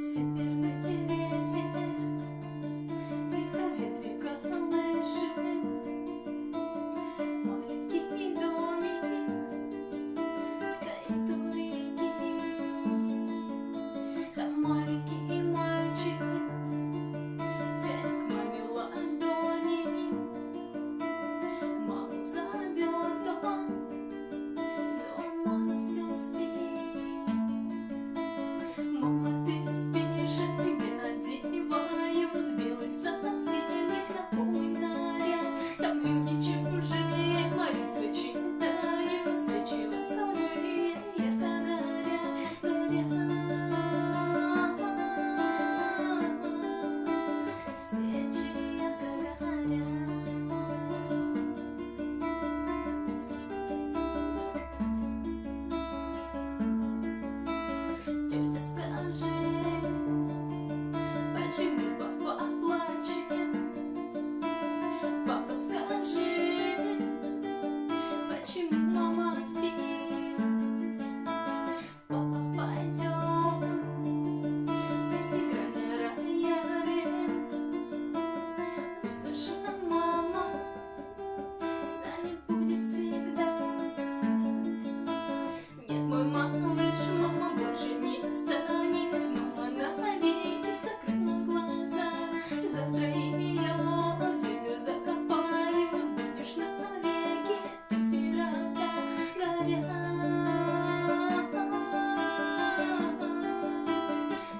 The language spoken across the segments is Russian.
Северный ветер тихо ветви колышет. Маленький домик стоит у реки. Там маленький мальчик тянет к маме ладони. Маму зовет он, но мама все спит. Мама, ты спишь, а тебя одевают белый совсем незнакомый наряд. Там люди чужие молитвы читают, свечи восковые ярко горят. Свечи ярко горят. Тетя, скажи, почему папа плачет? Папа, скажи, почему мама спит? Папа, пойдем, ты сыграй на рояле. Пусть наша мама с нами будет всегда. Нет, мой малыш, мама больше не станет. Мама навеки закрыла глаза. Завтра ее в землю закопают. Будешь навеки, ты сирота, горят.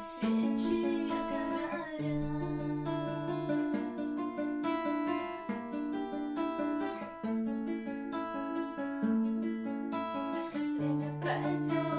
Свечи ярко горят. Время пройдет.